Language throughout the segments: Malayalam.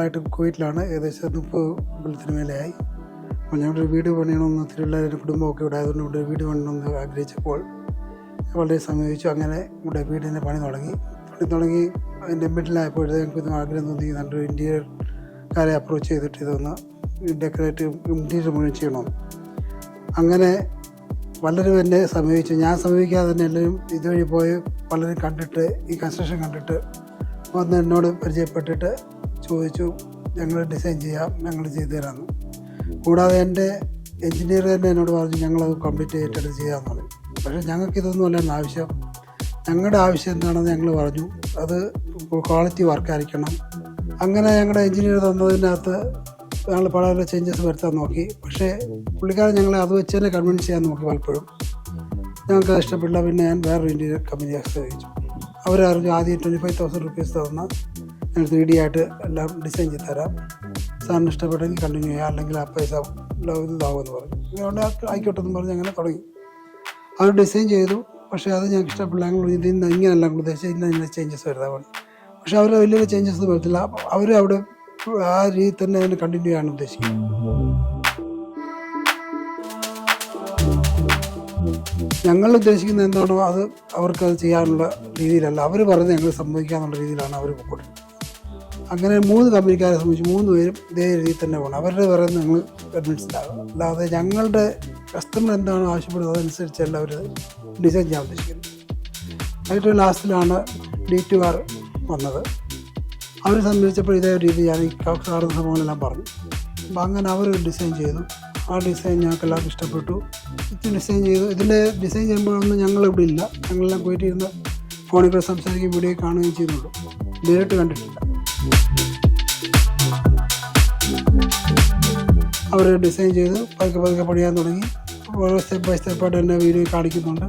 നാളായിട്ട് കുവൈറ്റിലാണ്. ഏകദേശം 30 കൊല്ലത്തിന് മേലെയായി. അപ്പോൾ ഞങ്ങളൊരു വീട് പണിയണമെന്ന് തിരുവല്ലാരും കുടുംബമൊക്കെ ഇവിടെ ആയതുകൊണ്ട് ഇവിടെ വീട് പണിയണമെന്ന് ആഗ്രഹിച്ചപ്പോൾ വളരെ സമീപിച്ചു. അങ്ങനെ ഇവിടെ വീടിൻ്റെ പണി തുടങ്ങി അതിൻ്റെ മിഡിലായപ്പോഴത്തെ ഞങ്ങൾക്ക് ആഗ്രഹം തോന്നി നല്ലൊരു ഇൻറ്റീരിയർക്കാരെ അപ്രോച്ച് ചെയ്തിട്ട് ഇതൊന്ന് ഡെക്കറേറ്റ് ഇൻറ്റീരിയർ മുഴുവൻ ചെയ്യണമെന്ന്. അങ്ങനെ പലരും എന്നെ സമീപിച്ചു. ഞാൻ സമീപിക്കാതെ തന്നെ എല്ലാവരും ഇതുവഴി പോയി പലരും കണ്ടിട്ട് ഈ കൺസ്ട്രക്ഷൻ കണ്ടിട്ട് വന്ന് എന്നോട് പരിചയപ്പെട്ടിട്ട് ചോദിച്ചു ഞങ്ങൾ ഡിസൈൻ ചെയ്യാം, ഞങ്ങൾ ചെയ്തു തരാമെന്ന്. കൂടാതെ എൻ്റെ എൻജിനീയർ തന്നെ എന്നോട് പറഞ്ഞു ഞങ്ങളത് കംപ്ലീറ്റ് ചെയ്തിട്ട് ചെയ്യാമെന്ന് പറഞ്ഞു. പക്ഷേ ഞങ്ങൾക്കിതൊന്നും അല്ലായിരുന്നു ആവശ്യം. ഞങ്ങളുടെ ആവശ്യം എന്താണെന്ന് ഞങ്ങൾ പറഞ്ഞു, അത് ക്വാളിറ്റി വർക്കായിരിക്കണം. അങ്ങനെ ഞങ്ങളുടെ എൻജിനീയർ തന്നതിനകത്ത് ഞങ്ങൾ പല ചേഞ്ചസ് വരുത്താൻ നോക്കി. പക്ഷേ പുള്ളിക്കാരൻ ഞങ്ങളെ അത് വെച്ച് തന്നെ കൺവിൻസ് ചെയ്യാൻ നോക്കി. പലപ്പോഴും ഞങ്ങൾക്ക് ഇഷ്ടപ്പെട്ടില്ല. പിന്നെ ഞാൻ വേറൊരു ഇൻറ്റീരിയർ കമ്പനി ആശ്രയിച്ചു. അവരറിഞ്ഞു ആദ്യം 25,000 റുപ്പീസ് തന്നാൽ ഞങ്ങൾ 3D ആയിട്ട് എല്ലാം ഡിസൈൻ ചെയ്ത് തരാം, സാറിന് ഇഷ്ടപ്പെട്ടെങ്കിൽ കണ്ടിന്യൂ ചെയ്യാം, അല്ലെങ്കിൽ ആ പൈസ ഇതാവുമെന്ന് പറഞ്ഞു. അതുകൊണ്ട് ആയിക്കോട്ടെ എന്ന് പറഞ്ഞ് അങ്ങനെ തുടങ്ങി. അവർ ഡിസൈൻ ചെയ്തു. പക്ഷേ അത് ഞങ്ങൾക്ക് ഇഷ്ടപ്പെടില്ല. ഞങ്ങൾ ഇതിന് ഇങ്ങനെയല്ല ഉദ്ദേശിച്ചത്, ഇന്ന ചേഞ്ചസ് വരുത്താൻ പറഞ്ഞു. പക്ഷെ അവർ വലിയ ചേഞ്ചസ് ഒന്നും വരത്തില്ല. അവർ അവിടെ ആ രീതി തന്നെ അതിന് കണ്ടിന്യൂ ചെയ്യാൻ ഉദ്ദേശിക്കുന്നത്. ഞങ്ങൾ ഉദ്ദേശിക്കുന്നത് എന്താണോ അത് അവർക്കത് ചെയ്യാനുള്ള രീതിയിലല്ല. അവർ പറഞ്ഞ് ഞങ്ങൾ സമ്മതിക്കാന്നുള്ള രീതിയിലാണ് അവർ പോയിട്ടുള്ളത്. അങ്ങനെ 3 കമ്പനിക്കാരെ സംബന്ധിച്ച് 3 പേരും ഇതേ രീതിയിൽ തന്നെ പോകണം. അവരുടെ പറയുന്നത് ഞങ്ങൾ കൺവിൻസ്ഡാകും. അല്ലാതെ ഞങ്ങളുടെ കസ്റ്റമർ എന്താണോ ആവശ്യപ്പെടുന്നത് അതനുസരിച്ചല്ല അവർ ഡിസൈൻ ചെയ്യാൻ ഉദ്ദേശിക്കുന്നത്. ഏറ്റവും ലാസ്റ്റിലാണ് D2R വന്നത്. അവർ സംബന്ധിച്ചപ്പോൾ ഇതേ രീതി ഞാൻ ഈ സാറുന്ന സംഭവങ്ങളെല്ലാം പറഞ്ഞു. അപ്പോൾ അങ്ങനെ അവർ ഡിസൈൻ ചെയ്തു. ആ ഡിസൈൻ ഞങ്ങൾക്ക് എല്ലാവർക്കും ഇഷ്ടപ്പെട്ടു. ഡിസൈൻ ചെയ്തു. ഇതിൻ്റെ ഡിസൈൻ ചെയ്യുമ്പോഴൊന്നും ഞങ്ങളിവിടെ ഇല്ല. ഞങ്ങളെല്ലാം പോയിട്ട് ഇരുന്ന് ഫോണിൽ കൂടെ സംസാരിക്കുകയും വീഡിയോ കാണുകയും ചെയ്യുന്നുള്ളൂ. നേരിട്ട് കണ്ടിട്ടില്ല. അവർ ഡിസൈൻ ചെയ്ത് പതുക്കെ പണിയാൻ തുടങ്ങി. ഓരോ സ്റ്റെപ്പ് ബൈ സ്റ്റെപ്പായിട്ട് തന്നെ വീഡിയോ കാണിക്കുന്നുണ്ട്.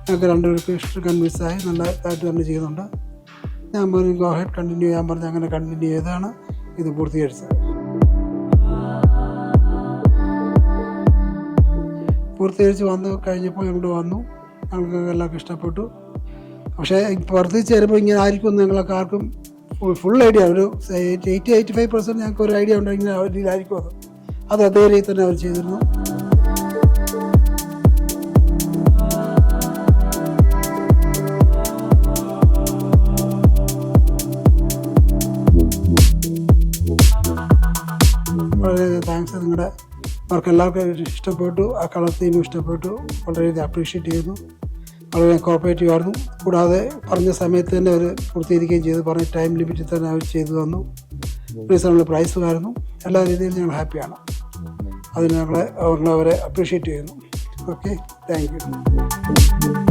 ഞങ്ങൾക്ക് 2 പേർക്ക് കൺവിൻസായി നല്ലതായിട്ട് തന്നെ ചെയ്യുന്നുണ്ട്. ഞാൻ പറഞ്ഞു ഗോ ഹെഡ് കണ്ടിന്യൂ ചെയ്യാൻ പറഞ്ഞ് അങ്ങനെ കണ്ടിന്യൂ ചെയ്താണ് ഇത് പൂർത്തീകരിച്ചത്. പൂർത്തീകരിച്ച് കഴിഞ്ഞപ്പോൾ ഞങ്ങൾ വന്നു. ഞങ്ങൾക്ക് എല്ലാവർക്കും ഇഷ്ടപ്പെട്ടു. പക്ഷേ വർദ്ധിച്ച് വരുമ്പോൾ ഇങ്ങനെ ആയിരിക്കും ഞങ്ങൾക്ക് ആർക്കും ഫുൾ ഐഡിയ, ഒരു 80-85% ഞങ്ങൾക്ക് ഒരു ഐഡിയ ഉണ്ടെങ്കിൽ ആ രീതിയിലായിരിക്കും അത് അതേ രീതിയിൽ തന്നെ അവർ ചെയ്തിരുന്നു. വളരെ താങ്ക്സ്. നിങ്ങളുടെ അവർക്ക് എല്ലാവർക്കും ഇഷ്ടപ്പെട്ടു. ആ കളർ തീമും ഇഷ്ടപ്പെട്ടു. വളരെയധികം അപ്രീഷിയേറ്റ് ചെയ്യുന്നു. വളരെ കോപ്പറേറ്റീവ് ആയിരുന്നു. കൂടാതെ പറഞ്ഞ സമയത്ത് തന്നെ അവർ പൂർത്തീകരിക്കുകയും ചെയ്തു. പറഞ്ഞ ടൈം ലിമിറ്റിൽ തന്നെ അവർ ചെയ്തു തന്നു. റീസണബിൾ പ്രൈസുമായിരുന്നു. എല്ലാ രീതിയിലും ഞങ്ങൾ ഹാപ്പിയാണ്. അതിന് ഞങ്ങളവരെ അപ്രീഷിയേറ്റ് ചെയ്യുന്നു. Okay, thank you.